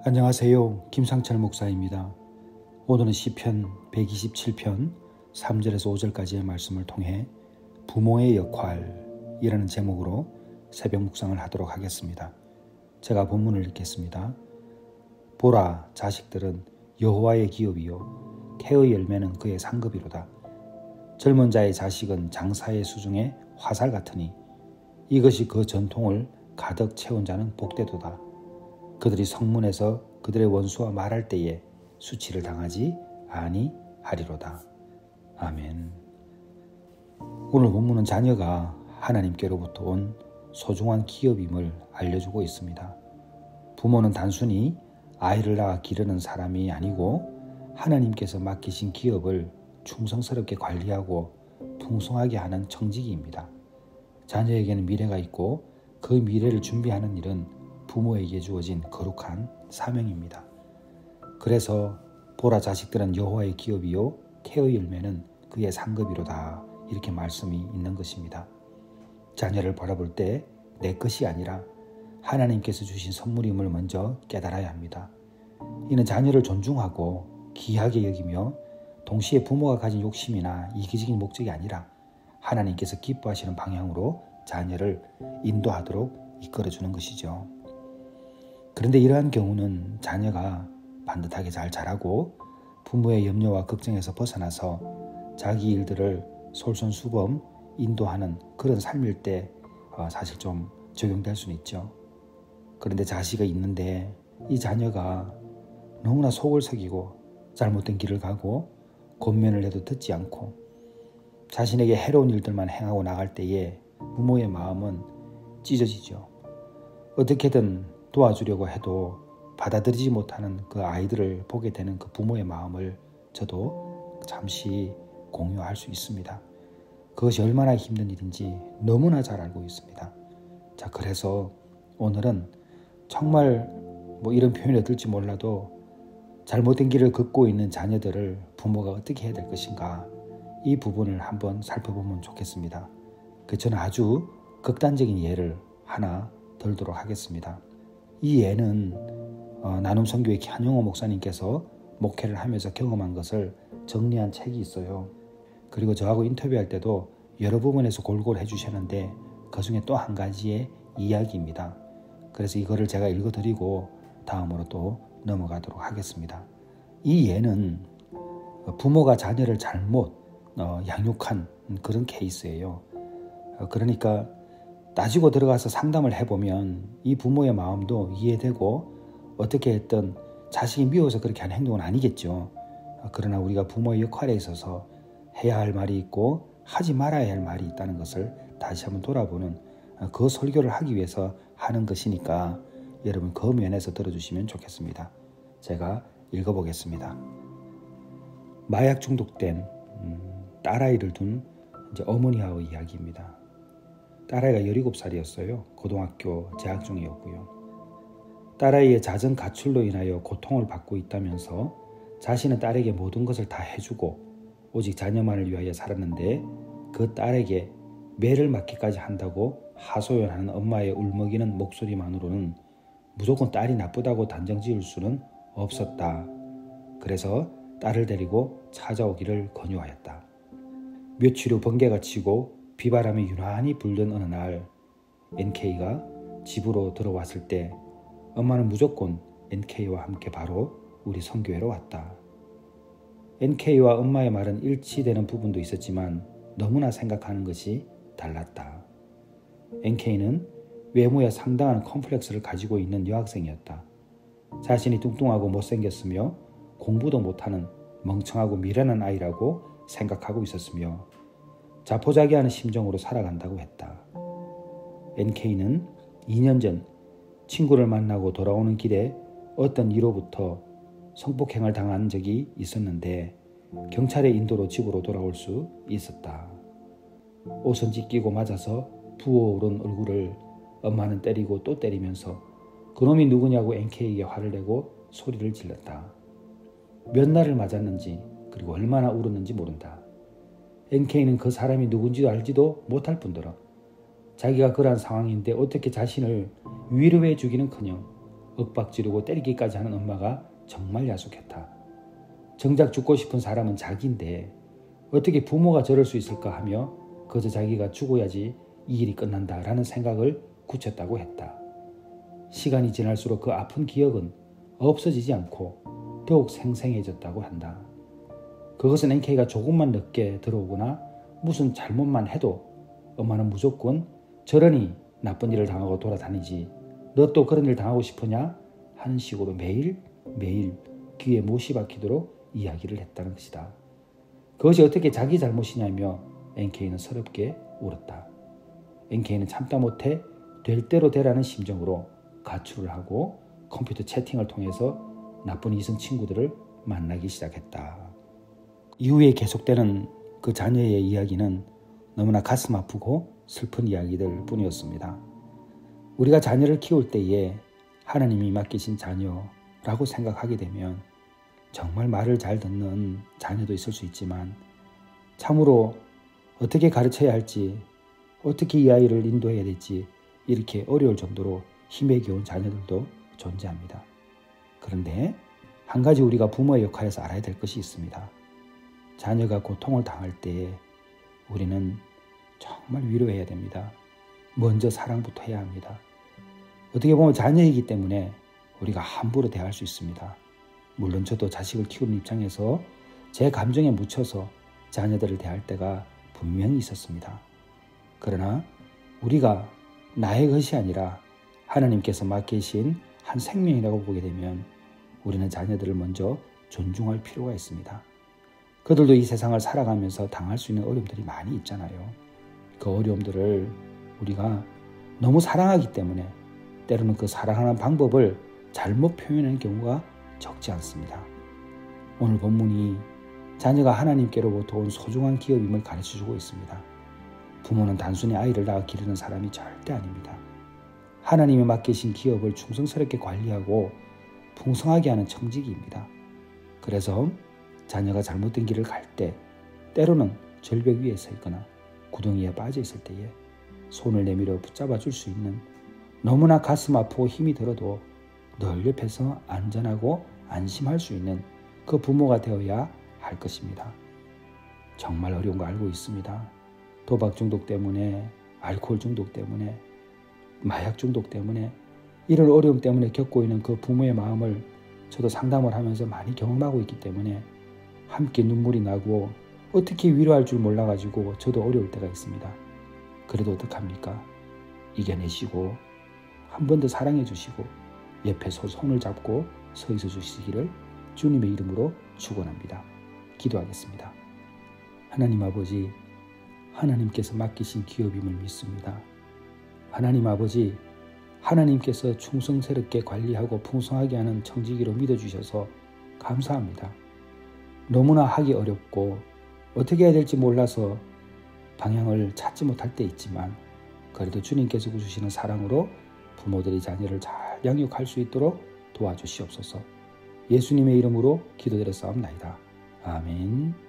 안녕하세요. 김상철 목사입니다. 오늘은 시편 127편 3절에서 5절까지의 말씀을 통해 부모의 역할이라는 제목으로 새벽 묵상을 하도록 하겠습니다. 제가 본문을 읽겠습니다. 보라, 자식들은 여호와의 기업이요 태의 열매는 그의 상급이로다. 젊은 자의 자식은 장사의 수중에 화살 같으니 이것이 그 전통을 가득 채운 자는 복되도다. 그들이 성문에서 그들의 원수와 말할 때에 수치를 당하지 아니하리로다. 아멘. 오늘 본문은 자녀가 하나님께로부터 온 소중한 기업임을 알려주고 있습니다. 부모는 단순히 아이를 낳아 기르는 사람이 아니고 하나님께서 맡기신 기업을 충성스럽게 관리하고 풍성하게 하는 청지기입니다. 자녀에게는 미래가 있고 그 미래를 준비하는 일은 부모에게 주어진 거룩한 사명입니다. 그래서 보라, 자식들은 여호와의 기업이요 태의 열매는 그의 상급이로다, 이렇게 말씀이 있는 것입니다. 자녀를 바라볼 때 내 것이 아니라 하나님께서 주신 선물임을 먼저 깨달아야 합니다. 이는 자녀를 존중하고 귀하게 여기며 동시에 부모가 가진 욕심이나 이기적인 목적이 아니라 하나님께서 기뻐하시는 방향으로 자녀를 인도하도록 이끌어주는 것이죠. 그런데 이러한 경우는 자녀가 반듯하게 잘 자라고 부모의 염려와 걱정에서 벗어나서 자기 일들을 솔선수범 인도하는 그런 삶일 때 사실 좀 적용될 수는 있죠. 그런데 자식이 있는데 이 자녀가 너무나 속을 새기고 잘못된 길을 가고 권면을 해도 듣지 않고 자신에게 해로운 일들만 행하고 나갈 때에 부모의 마음은 찢어지죠. 어떻게든 도와주려고 해도 받아들이지 못하는 그 아이들을 보게 되는 그 부모의 마음을 저도 잠시 공유할 수 있습니다. 그것이 얼마나 힘든 일인지 너무나 잘 알고 있습니다. 자, 그래서 오늘은 정말 이런 표현이 어떨지 몰라도 잘못된 길을 걷고 있는 자녀들을 부모가 어떻게 해야 될 것인가, 이 부분을 한번 살펴보면 좋겠습니다. 저는 아주 극단적인 예를 하나 들도록 하겠습니다. 이 예는 나눔선교회 한용호 목사님께서 목회를 하면서 경험한 것을 정리한 책이 있어요. 그리고 저하고 인터뷰할 때도 여러 부분에서 골고루 해주셨는데 그 중에 또 한 가지의 이야기입니다. 그래서 이거를 제가 읽어드리고 다음으로 또 넘어가도록 하겠습니다. 이 예는 부모가 자녀를 잘못 양육한 그런 케이스예요. 그러니까 따지고 들어가서 상담을 해보면 이 부모의 마음도 이해되고 어떻게 했든 자식이 미워서 그렇게 하는 행동은 아니겠죠. 그러나 우리가 부모의 역할에 있어서 해야 할 말이 있고 하지 말아야 할 말이 있다는 것을 다시 한번 돌아보는 그 설교를 하기 위해서 하는 것이니까 여러분 그 면에서 들어주시면 좋겠습니다. 제가 읽어보겠습니다. 마약 중독된 딸아이를 둔 어머니와의 이야기입니다. 딸아이가 17살이었어요. 고등학교 재학 중이었고요. 딸아이의 잦은 가출로 인하여 고통을 받고 있다면서 자신은 딸에게 모든 것을 다 해주고 오직 자녀만을 위하여 살았는데 그 딸에게 매를 맞기까지 한다고 하소연하는 엄마의 울먹이는 목소리만으로는 무조건 딸이 나쁘다고 단정 지을 수는 없었다. 그래서 딸을 데리고 찾아오기를 권유하였다. 며칠 후 번개가 치고 비바람이 유난히 불던 어느 날 NK가 집으로 들어왔을 때 엄마는 무조건 NK와 함께 바로 우리 선교회로 왔다. NK와 엄마의 말은 일치되는 부분도 있었지만 너무나 생각하는 것이 달랐다. NK는 외모에 상당한 컴플렉스를 가지고 있는 여학생이었다. 자신이 뚱뚱하고 못생겼으며 공부도 못하는 멍청하고 미련한 아이라고 생각하고 있었으며 자포자기하는 심정으로 살아간다고 했다. NK는 2년 전 친구를 만나고 돌아오는 길에 어떤 이로부터 성폭행을 당한 적이 있었는데 경찰의 인도로 집으로 돌아올 수 있었다. 옷은 찢기고 맞아서 부어오른 얼굴을 엄마는 때리고 또 때리면서 그놈이 누구냐고 NK에게 화를 내고 소리를 질렀다. 몇 날을 맞았는지 그리고 얼마나 울었는지 모른다. NK는 그 사람이 누군지도 알지도 못할 뿐더러 자기가 그러한 상황인데 어떻게 자신을 위로해 주기는커녕 윽박지르고 때리기까지 하는 엄마가 정말 야속했다. 정작 죽고 싶은 사람은 자기인데 어떻게 부모가 저럴 수 있을까 하며 그저 자기가 죽어야지 이 일이 끝난다라는 생각을 굳혔다고 했다. 시간이 지날수록 그 아픈 기억은 없어지지 않고 더욱 생생해졌다고 한다. 그것은 NK가 조금만 늦게 들어오거나 무슨 잘못만 해도 엄마는 무조건 저러니 나쁜 일을 당하고 돌아다니지 너 또 그런 일 당하고 싶으냐 하는 식으로 매일 귀에 못이 박히도록 이야기를 했다는 것이다. 그것이 어떻게 자기 잘못이냐며 NK는 서럽게 울었다. NK는 참다 못해 될 대로 되라는 심정으로 가출을 하고 컴퓨터 채팅을 통해서 나쁜 이성 친구들을 만나기 시작했다. 이후에 계속되는 그 자녀의 이야기는 너무나 가슴 아프고 슬픈 이야기들 뿐이었습니다. 우리가 자녀를 키울 때에 하나님이 맡기신 자녀라고 생각하게 되면 정말 말을 잘 듣는 자녀도 있을 수 있지만 참으로 어떻게 가르쳐야 할지 어떻게 이 아이를 인도해야 될지 이렇게 어려울 정도로 힘에 겨운 자녀들도 존재합니다. 그런데 한 가지 우리가 부모의 역할에서 알아야 될 것이 있습니다. 자녀가 고통을 당할 때 우리는 정말 위로해야 됩니다. 먼저 사랑부터 해야 합니다. 어떻게 보면 자녀이기 때문에 우리가 함부로 대할 수 있습니다. 물론 저도 자식을 키우는 입장에서 제 감정에 묻혀서 자녀들을 대할 때가 분명히 있었습니다. 그러나 우리가 나의 것이 아니라 하나님께서 맡기신 한 생명이라고 보게 되면 우리는 자녀들을 먼저 존중할 필요가 있습니다. 그들도 이 세상을 살아가면서 당할 수 있는 어려움들이 많이 있잖아요. 그 어려움들을 우리가 너무 사랑하기 때문에 때로는 그 사랑하는 방법을 잘못 표현하는 경우가 적지 않습니다. 오늘 본문이 자녀가 하나님께로부터 온 소중한 기업임을 가르쳐주고 있습니다. 부모는 단순히 아이를 낳아 기르는 사람이 절대 아닙니다. 하나님이 맡기신 기업을 충성스럽게 관리하고 풍성하게 하는 청지기입니다. 그래서 자녀가 잘못된 길을 갈 때 때로는 절벽 위에 서 있거나 구덩이에 빠져 있을 때에 손을 내밀어 붙잡아 줄 수 있는 너무나 가슴 아프고 힘이 들어도 늘 옆에서 안전하고 안심할 수 있는 그 부모가 되어야 할 것입니다. 정말 어려운 거 알고 있습니다. 도박 중독 때문에, 알코올 중독 때문에, 마약 중독 때문에 이런 어려움 때문에 겪고 있는 그 부모의 마음을 저도 상담을 하면서 많이 경험하고 있기 때문에 함께 눈물이 나고 어떻게 위로할 줄 몰라가지고 저도 어려울 때가 있습니다. 그래도 어떡합니까? 이겨내시고 한 번 더 사랑해 주시고 옆에 손을 잡고 서 있어 주시기를 주님의 이름으로 축원합니다. 기도하겠습니다. 하나님 아버지, 하나님께서 맡기신 기업임을 믿습니다. 하나님 아버지, 하나님께서 충성스럽게 관리하고 풍성하게 하는 청지기로 믿어주셔서 감사합니다. 너무나 하기 어렵고 어떻게 해야 될지 몰라서 방향을 찾지 못할 때 있지만 그래도 주님께서 주시는 사랑으로 부모들이 자녀를 잘 양육할 수 있도록 도와주시옵소서. 예수님의 이름으로 기도드렸사옵나이다. 아멘.